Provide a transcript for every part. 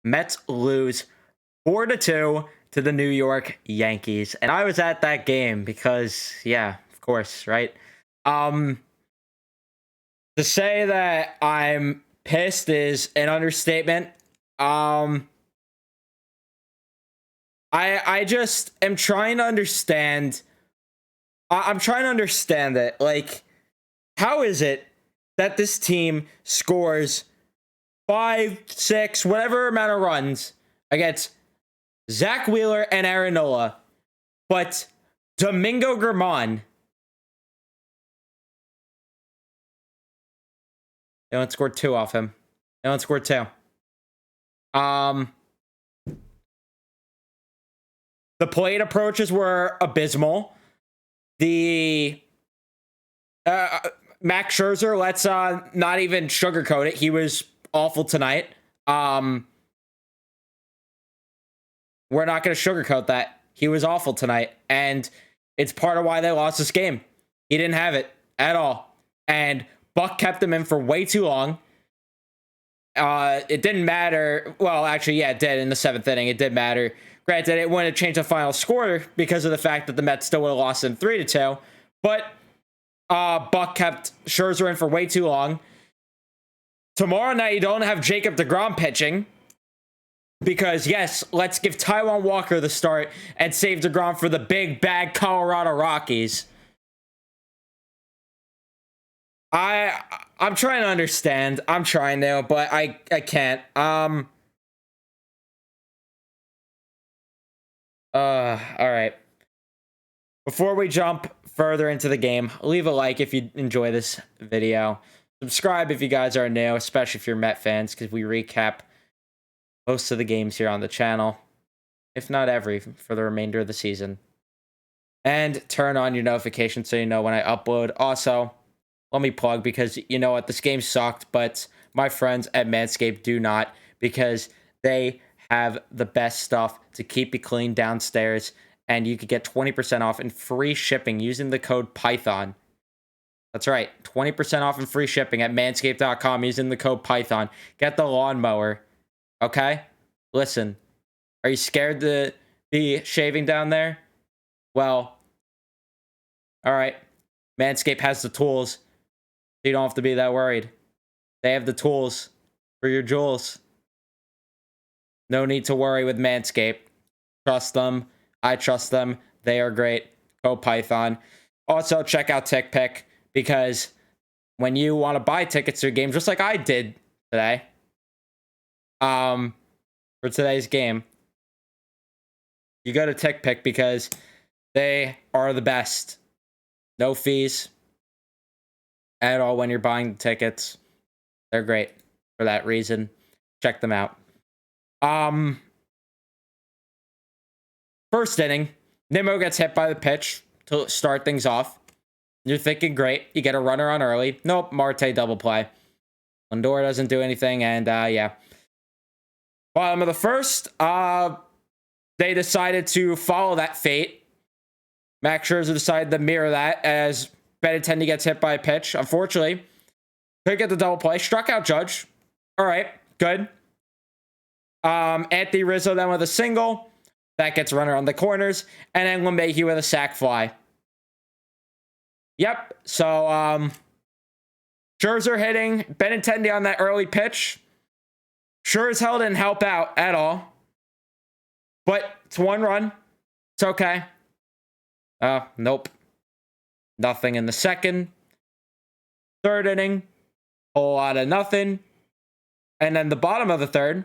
Mets lose 4-2 to the New York Yankees. And I was at that game because, yeah, of course, right? To say that I'm pissed is an understatement. I just am trying to understand. I'm trying to understand it. Like, how is it that this team scores 5, 6, whatever amount of runs against Zach Wheeler and Aaron Nola, but Domingo Germán, they only scored 2 off him. They only scored 2. The plate approaches were abysmal. The Max Scherzer, let's not even sugarcoat it. He was awful tonight. We're not going to sugarcoat that. He was awful tonight, and it's part of why they lost this game. He didn't have it at all, and Buck kept him in for way too long. It didn't matter. Well, actually, yeah, it did in the 7th inning. It did matter. Granted, it wouldn't have changed the final score because of the fact that the Mets still would have lost in 3-2. But Buck kept Scherzer in for way too long. Tomorrow night, you don't have Jacob deGrom pitching. Because, yes, let's give Taijuan Walker the start and save deGrom for the big, bad Colorado Rockies. I'm trying to understand. I'm trying to, but I can't. All right. Before we jump further into the game, leave a like if you enjoy this video. Subscribe if you guys are new, especially if you're Met fans, because we recap most of the games here on the channel, if not every, for the remainder of the season. And turn on your notifications so you know when I upload. Also, let me plug, because you know what, this game sucked, but my friends at Manscaped do not, because they have the best stuff to keep you clean downstairs, and you could get 20% off and free shipping using the code Python. That's right, 20% off and free shipping at manscaped.com using the code Python. Get the lawnmower, okay? Listen, are you scared to be shaving down there? Well, all right, Manscaped has the tools. You don't have to be that worried. They have the tools for your jewels. No need to worry with Manscaped. Trust them. I trust them. They are great. Go Python. Also, check out TickPick, because when you want to buy tickets to a game, just like I did today, for today's game, you go to TickPick because they are the best. No fees at all when you're buying tickets. They're great for that reason. Check them out. First inning, Nimmo gets hit by the pitch to start things off. You're thinking, great, you get a runner on early. Nope, Marte double play. Lindor doesn't do anything, and yeah. Bottom of the first, they decided to follow that fate. Max Scherzer decided to mirror that as Benintendi gets hit by a pitch. Unfortunately, couldn't get the double play. Struck out Judge. All right, good. Anthony Rizzo then with a single. That gets runner on the corners. And then LeMahieu with a sac fly. Yep, so Scherzer hitting Benintendi on that early pitch. Sure as hell didn't help out at all. But it's 1 run. It's okay. Nope. Nothing in the second. Third inning, whole lot of nothing. And then the bottom of the third,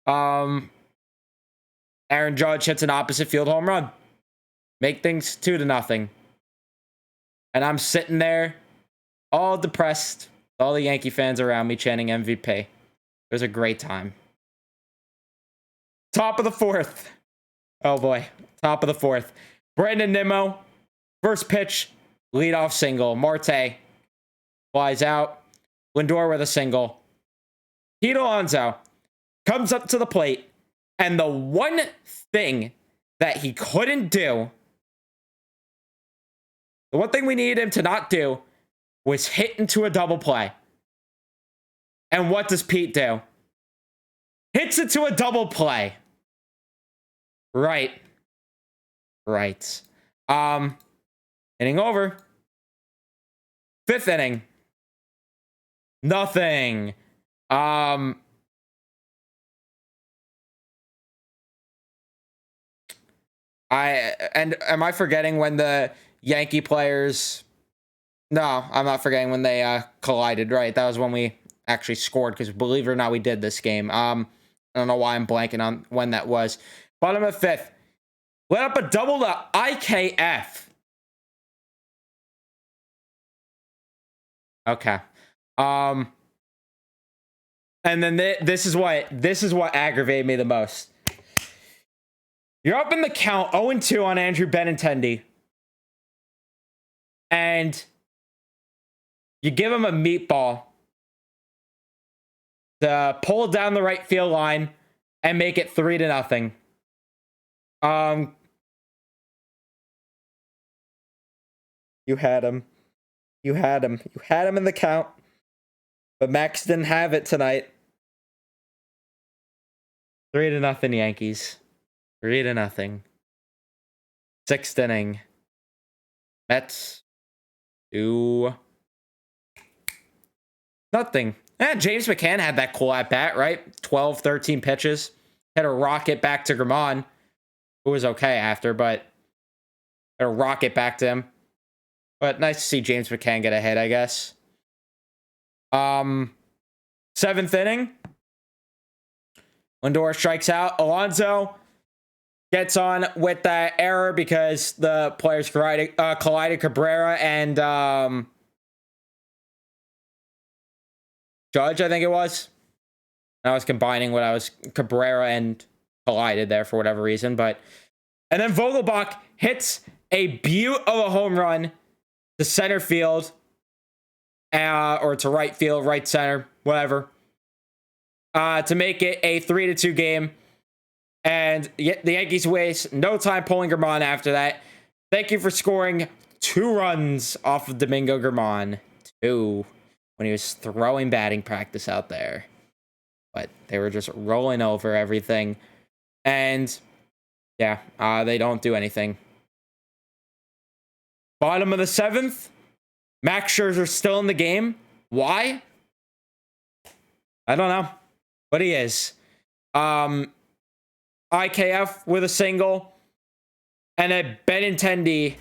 Aaron Judge hits an opposite field home run. Make things 2-0. And I'm sitting there all depressed, all the Yankee fans around me chanting MVP. It was a great time. Top of the 4th. Oh boy. Top of the 4th. Brandon Nimmo, first pitch, leadoff single. Marte flies out. Lindor with a single. Pete Alonso comes up to the plate, and the one thing that he couldn't do, the one thing we needed him to not do, was hit into a double play. And what does Pete do? hits it to a double play. Right. Inning over. 5th inning. Nothing. Am I forgetting when the Yankee players? No, I'm not forgetting when they collided. Right, that was when we actually scored, because believe it or not, we did this game. I don't know why I'm blanking on when that was. Bottom of 5th, let up a double to IKF. Okay. And then this is what aggravated me the most. You're up in the count 0-2 on Andrew Benintendi, and you give him a meatball to pull down the right field line and make it 3-0. You had him. You had him in the count, but Max didn't have it tonight. 3-0 Yankees. 3-0. 6th inning. Mets do nothing. James McCann had that cool at bat, right? 12, 13 pitches. Had a rocket back to Germán, who was okay after, but had a rocket back to him. But nice to see James McCann get a hit, I guess. 7th inning. Lindor strikes out. Alonso gets on with that error because the players collided Cabrera and Judge, I think it was. I was combining what I was Cabrera and collided there for whatever reason, and then Vogelbach hits a beaut of a home run to center field, or to right field, right center, whatever, to make it a 3-2 game. And the Yankees waste no time pulling Germán after that. Thank you for scoring 2 runs off of Domingo Germán. 2, when he was throwing batting practice out there. But they were just rolling over everything. And yeah, they don't do anything. Bottom of the 7th, Max Scherzer still in the game. Why? I don't know, but he is. IKF with a single, and a Benintendi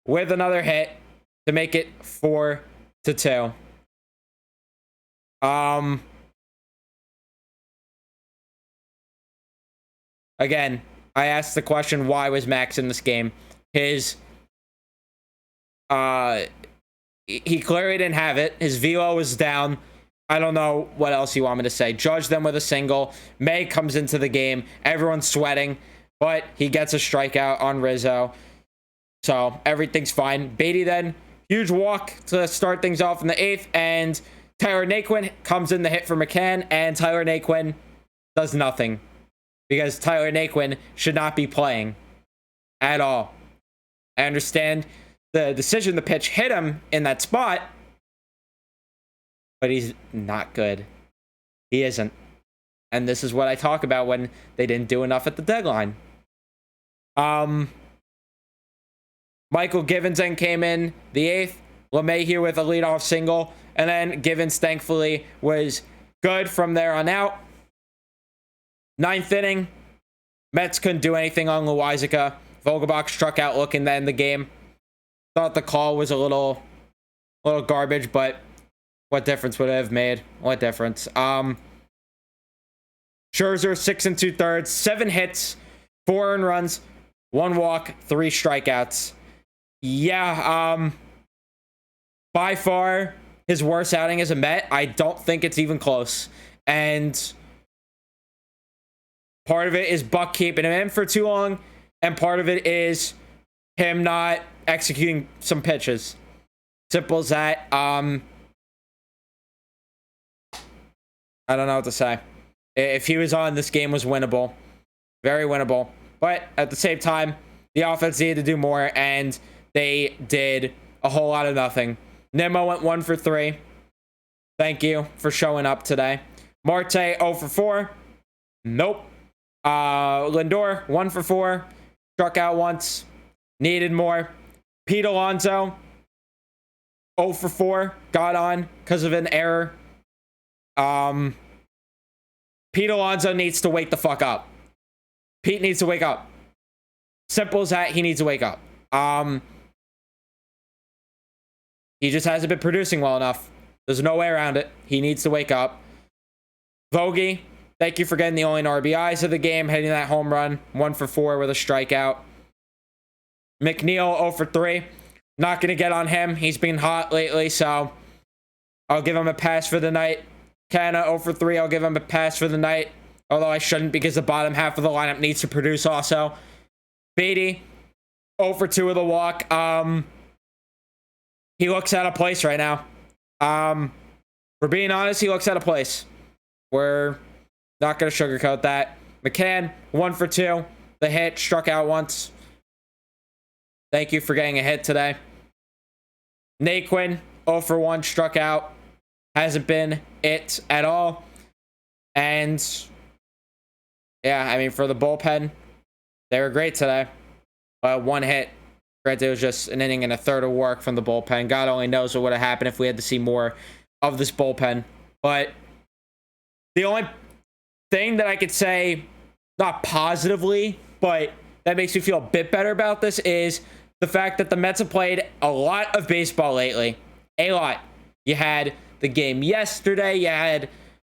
with another hit to make it 4-2. Again, I asked the question, why was Max in this game? He clearly didn't have it. His velo was down. I don't know what else you want me to say. Judge them with a single. May comes into the game. Everyone's sweating, but he gets a strikeout on Rizzo. So everything's fine. Beatty then, huge walk to start things off in the 8th, and Tyler Naquin comes in the hit for McCann, and Tyler Naquin does nothing, because Tyler Naquin should not be playing at all. I understand the decision to pitch hit him in that spot, but he's not good. He isn't. And this is what I talk about when they didn't do enough at the deadline. Michael Givens then came in the 8th. LeMahieu with a leadoff single. And then Givens, thankfully, was good from there on out. 9th inning. Mets couldn't do anything on Loaisiga. Vogelbach struck out looking to end the game. Thought the call was a little garbage, but what difference would it have made? What difference? Scherzer, 6 2/3, 7 hits, 4 earned runs, 1 walk, 3 strikeouts. Yeah, by far his worst outing as a Met. I don't think it's even close. And part of it is Buck keeping him in for too long, and part of it is him not executing some pitches. Simple as that. I don't know what to say. If he was on, this game was winnable. Very winnable. But at the same time, the offense needed to do more, and they did a whole lot of nothing. Nimmo went 1 for 3. Thank you for showing up today. Marte 0 for 4. Nope. Lindor 1 for 4. Struck out once. Needed more. Pete Alonso 0 for 4. Got on because of an error. Pete Alonso needs to wake the fuck up. Pete needs to wake up. Simple as that. He needs to wake up. He just hasn't been producing well enough. There's no way around it. He needs to wake up. Vogie, thank you for getting the only RBIs of the game, hitting that home run. 1 for 4 with a strikeout. McNeil 0 for 3. Not going to get on him. He's been hot lately, so I'll give him a pass for the night. Canna 0 for 3. I'll give him a pass for the night. Although I shouldn't, because the bottom half of the lineup needs to produce also. Beatty 0 for 2 with a walk. He looks out of place right now. For being honest, he looks out of place. We're not going to sugarcoat that. McCann 1 for 2. The hit, struck out once. Thank you for getting a hit today. Naquin 0 for 1, struck out. Hasn't been it at all. And yeah, I mean, for the bullpen, they were great today. 1 hit. Granted, it was just an inning and a third of work from the bullpen. God only knows what would have happened if we had to see more of this bullpen. But the only thing that I could say, not positively, but that makes me feel a bit better about this, is the fact that the Mets have played a lot of baseball lately. A lot. You had the game yesterday. You had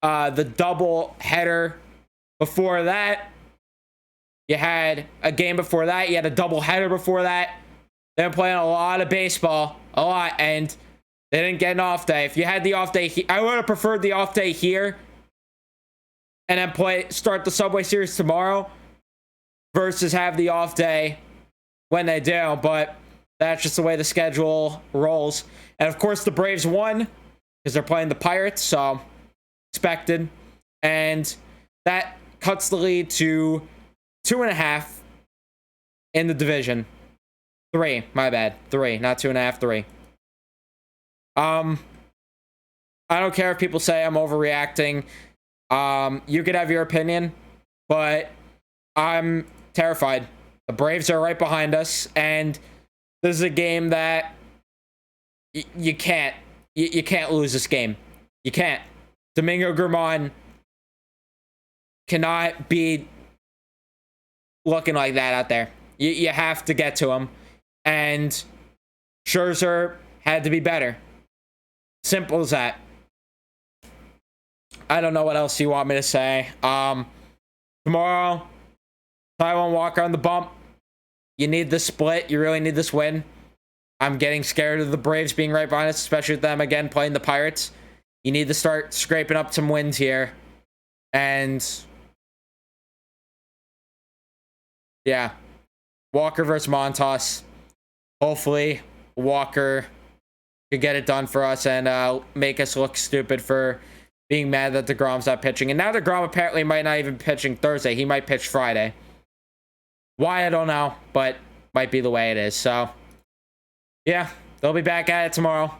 the double header before that. You had a game before that. You had a double header before that. They've been playing a lot of baseball. A lot. And they didn't get an off day. If you had the off day, I would have preferred the off day here. And then start the Subway Series tomorrow. Versus have the off day when they do. But that's just the way the schedule rolls. And of course, the Braves won. Because they're playing the Pirates. So, expected. And that cuts the lead to 2.5 in the division. 3, my bad. 3, not 2.5, 3. I don't care if people say I'm overreacting. You could have your opinion, but I'm terrified. The Braves are right behind us, and this is a game that you can't lose this game. You can't. Domingo Germán cannot be looking like that out there. You have to get to him. And Scherzer had to be better. Simple as that. I don't know what else you want me to say. Tomorrow, Taijuan Walker on the bump. You need this split. You really need this win. I'm getting scared of the Braves being right behind us, especially with them again playing the Pirates. You need to start scraping up some wins here. And yeah, Walker versus Montas. Hopefully, Walker could get it done for us and make us look stupid for being mad that DeGrom's not pitching. And now DeGrom apparently might not even be pitching Thursday. He might pitch Friday. Why, I don't know, but might be the way it is. So, yeah, they'll be back at it tomorrow.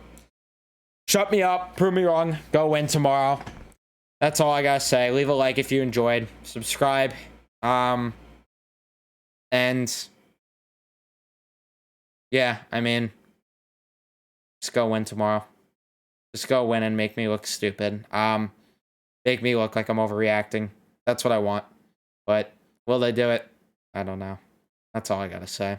Shut me up. Prove me wrong. Go win tomorrow. That's all I gotta say. Leave a like if you enjoyed. Subscribe. And yeah, I mean, just go win tomorrow. Just go win and make me look stupid. Make me look like I'm overreacting. That's what I want. But will they do it? I don't know. That's all I gotta say.